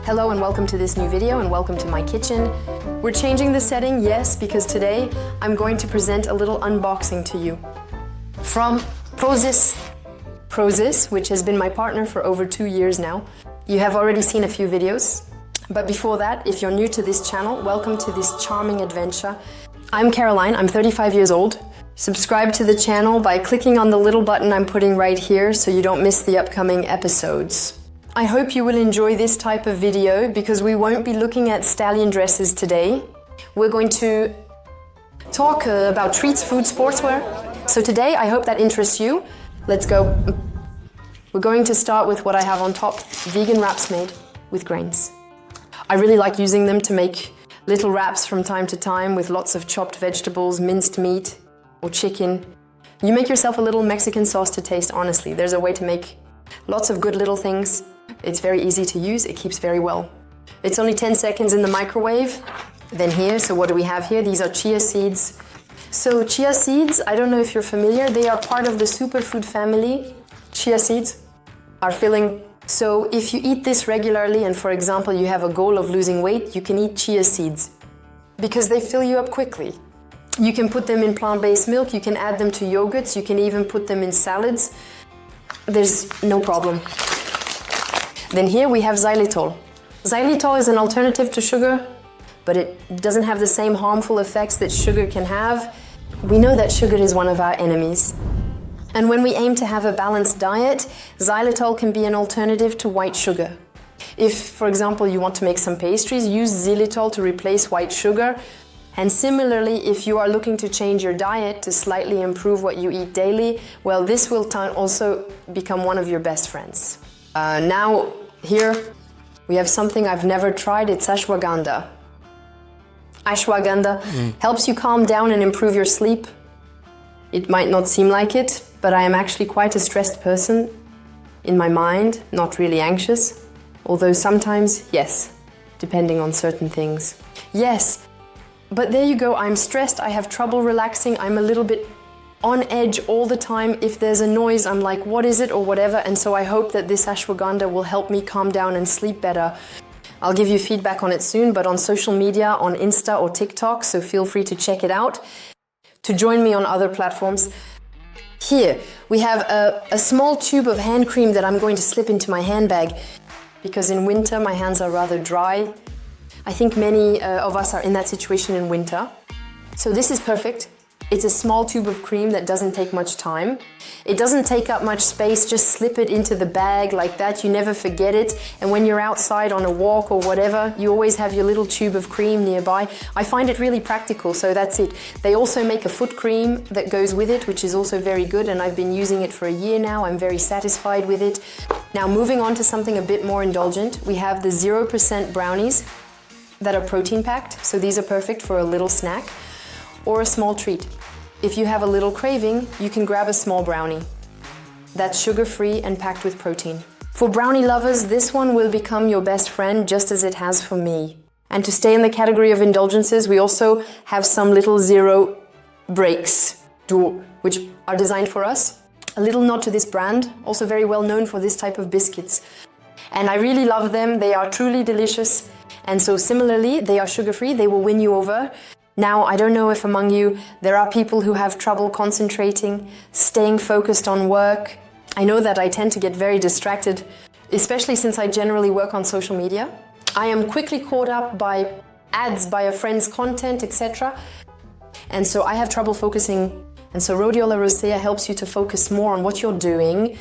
Hello and welcome to this new video and welcome to my kitchen. We're changing the setting, yes, because today I'm going to present a little unboxing to you. From PROZIS, which has been my partner for over 2 years now. You have already seen a few videos. But before that, if you're new to this channel, welcome to this charming adventure. I'm Caroline, I'm 35 years old. Subscribe to the channel by clicking on the little button I'm putting right here so you don't miss the upcoming episodes. I hope you will enjoy this type of video because we won't be looking at stallion dresses today. We're going to talk about treats, food, sportswear. So today, I hope that interests you. Let's go. We're going to start with what I have on top, vegan wraps made with grains. I really like using them to make little wraps from time to time with lots of chopped vegetables, minced meat or chicken. You make yourself a little Mexican sauce to taste, honestly. There's a way to make lots of good little things. It's very easy to use, it keeps very well. It's only 10 seconds in the microwave. Then here, so what do we have here? These are chia seeds. So chia seeds, I don't know if you're familiar, they are part of the superfood family. Chia seeds are filling. So if you eat this regularly and for example you have a goal of losing weight, you can eat chia seeds because they fill you up quickly. You can put them in plant-based milk, you can add them to yogurts, you can even put them in salads. There's no problem. Then here we have xylitol. Xylitol is an alternative to sugar, but it doesn't have the same harmful effects that sugar can have. We know that sugar is one of our enemies. And when we aim to have a balanced diet, xylitol can be an alternative to white sugar. If, for example, you want to make some pastries, use xylitol to replace white sugar. And similarly, if you are looking to change your diet to slightly improve what you eat daily, well, this will also become one of your best friends. Now, here we have something I've never tried, it's ashwagandha. Ashwagandha helps you calm down and improve your sleep. It might not seem like it, but I am actually quite a stressed person in my mind, not really anxious. Although sometimes, yes, depending on certain things. Yes, but there you go, I'm stressed, I have trouble relaxing, I'm a little bit on edge all the time. If there's a noise, I'm like, what is it or whatever, and so I hope that this ashwagandha will help me calm down and sleep better. I'll give you feedback on it soon, but on social media, on Insta or TikTok, so feel free to check it out. To join me on other platforms. Here, we have a small tube of hand cream that I'm going to slip into my handbag because in winter my hands are rather dry. I think many of us are in that situation in winter. So this is perfect. It's a small tube of cream that doesn't take much time. It doesn't take up much space, just slip it into the bag like that, you never forget it. And when you're outside on a walk or whatever, you always have your little tube of cream nearby. I find it really practical, so that's it. They also make a foot cream that goes with it, which is also very good, and I've been using it for a year now. I'm very satisfied with it. Now moving on to something a bit more indulgent, we have the 0% brownies that are protein packed, so these are perfect for a little snack or a small treat. If you have a little craving, you can grab a small brownie. That's sugar-free and packed with protein. For brownie lovers, this one will become your best friend just as it has for me. And to stay in the category of indulgences, we also have some little zero breaks, which are designed for us. A little nod to this brand, also very well known for this type of biscuits. And I really love them, they are truly delicious. And so similarly, they are sugar-free, they will win you over. Now, I don't know if among you there are people who have trouble concentrating, staying focused on work. I know that I tend to get very distracted, especially since I generally work on social media. I am quickly caught up by ads, by a friend's content, etc. And so I have trouble focusing. And so RODIOLA ROSEA helps you to focus more on what you're doing.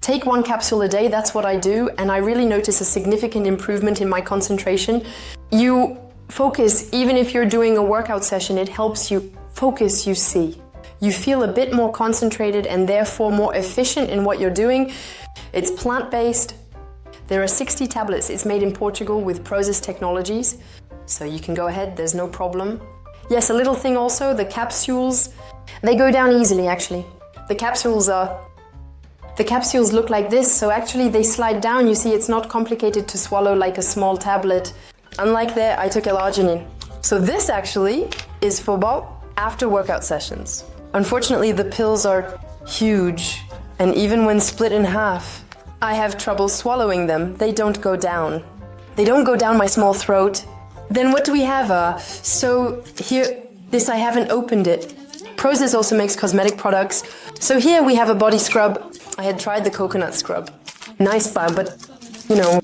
Take 1 capsule a day, that's what I do, and I really notice a significant improvement in my concentration. You focus, even if you're doing a workout session, it helps you focus, you see. You feel a bit more concentrated and therefore more efficient in what you're doing. It's plant-based. There are 60 tablets. It's made in Portugal with PROZIS technologies. So you can go ahead, there's no problem. Yes, a little thing also, the capsules, they go down easily actually. The capsules look like this, so actually they slide down. You see, it's not complicated to swallow like a small tablet. Unlike there, I took L-arginine. So this actually is for about after workout sessions. Unfortunately, the pills are huge, and even when split in half, I have trouble swallowing them. They don't go down. They don't go down my small throat. Then what do we have? So here, this I haven't opened it. PROZIS also makes cosmetic products. So here we have a body scrub. I had tried the coconut scrub. Nice bar, but you know,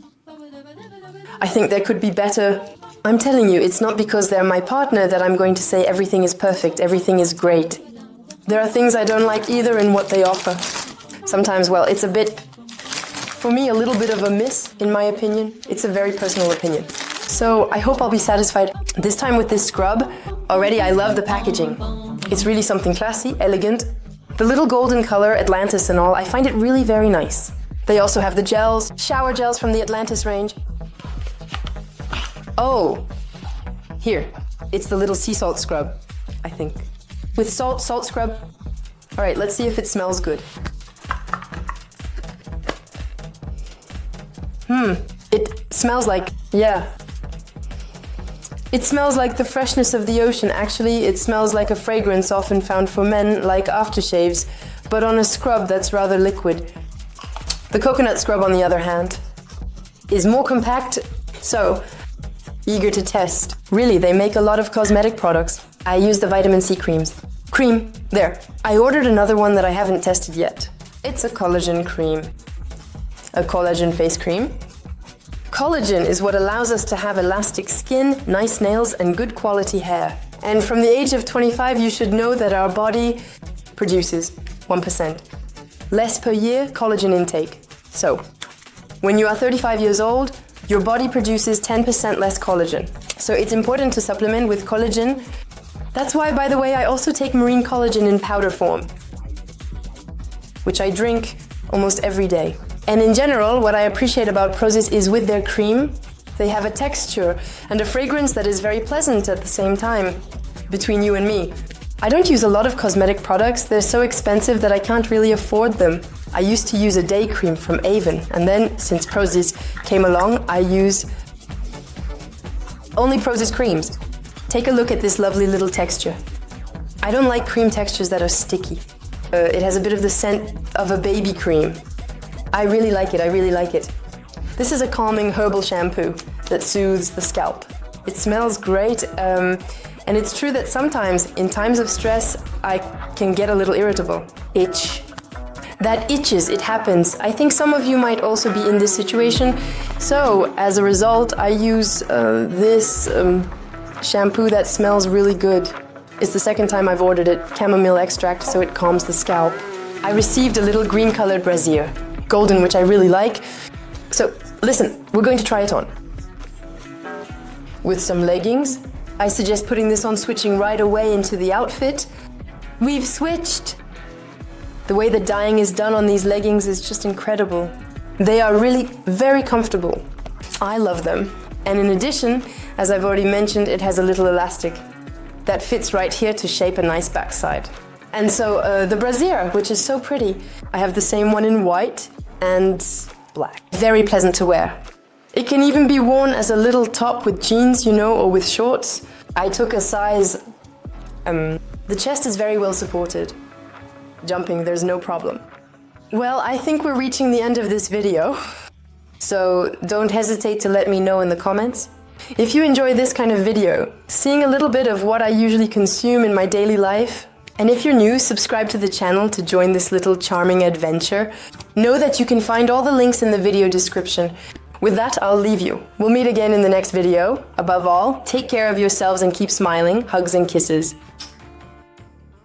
I think there could be better. I'm telling you, it's not because they're my partner that I'm going to say everything is perfect, everything is great. There are things I don't like either in what they offer. Sometimes, well, it's a bit, for me, a little bit of a miss, in my opinion. It's a very personal opinion. So I hope I'll be satisfied. This time with this scrub, already I love the packaging. It's really something classy, elegant. The little golden color, Atlantis and all, I find it really very nice. They also have the gels, shower gels from the Atlantis range. Oh, here, it's the little sea salt scrub, I think. With salt scrub. All right, let's see if it smells good. It smells like, yeah. It smells like the freshness of the ocean. Actually, it smells like a fragrance often found for men, like aftershaves, but on a scrub that's rather liquid. The coconut scrub, on the other hand, is more compact, so eager to test. Really, they make a lot of cosmetic products. I use the vitamin C creams. Cream, there. I ordered another one that I haven't tested yet. It's a collagen cream. A collagen face cream. Collagen is what allows us to have elastic skin, nice nails, and good quality hair. And from the age of 25, you should know that our body produces 1% less per year collagen intake. So, when you are 35 years old, your body produces 10% less collagen. So it's important to supplement with collagen. That's why, by the way, I also take marine collagen in powder form, which I drink almost every day. And in general, what I appreciate about PROZIS is with their cream, they have a texture and a fragrance that is very pleasant at the same time, between you and me. I don't use a lot of cosmetic products. They're so expensive that I can't really afford them. I used to use a day cream from Avon, and then, since PROZIS came along, I use only PROZIS creams. Take a look at this lovely little texture. I don't like cream textures that are sticky. It has a bit of the scent of a baby cream. I really like it, I really like it. This is a calming herbal shampoo that soothes the scalp. It smells great, and it's true that sometimes, in times of stress, I can get a little irritable. Itch. That itches, it happens. I think some of you might also be in this situation. So, as a result, I use this shampoo that smells really good. It's the second time I've ordered it, chamomile extract, so it calms the scalp. I received a little green-colored brassiere, golden, which I really like. So, listen, we're going to try it on. With some leggings. I suggest putting this on, switching right away into the outfit. We've switched! The way the dyeing is done on these leggings is just incredible. They are really very comfortable. I love them. And in addition, as I've already mentioned, it has a little elastic that fits right here to shape a nice backside. And so the brassiere, which is so pretty, I have the same one in white and black. Very pleasant to wear. It can even be worn as a little top with jeans, you know, or with shorts. I took a size. The chest is very well supported. Jumping, there's no problem. Well, I think we're reaching the end of this video. So don't hesitate to let me know in the comments. If you enjoy this kind of video, seeing a little bit of what I usually consume in my daily life, and if you're new, subscribe to the channel to join this little charming adventure. Know that you can find all the links in the video description. With that, I'll leave you. We'll meet again in the next video. Above all, take care of yourselves and keep smiling. Hugs and kisses.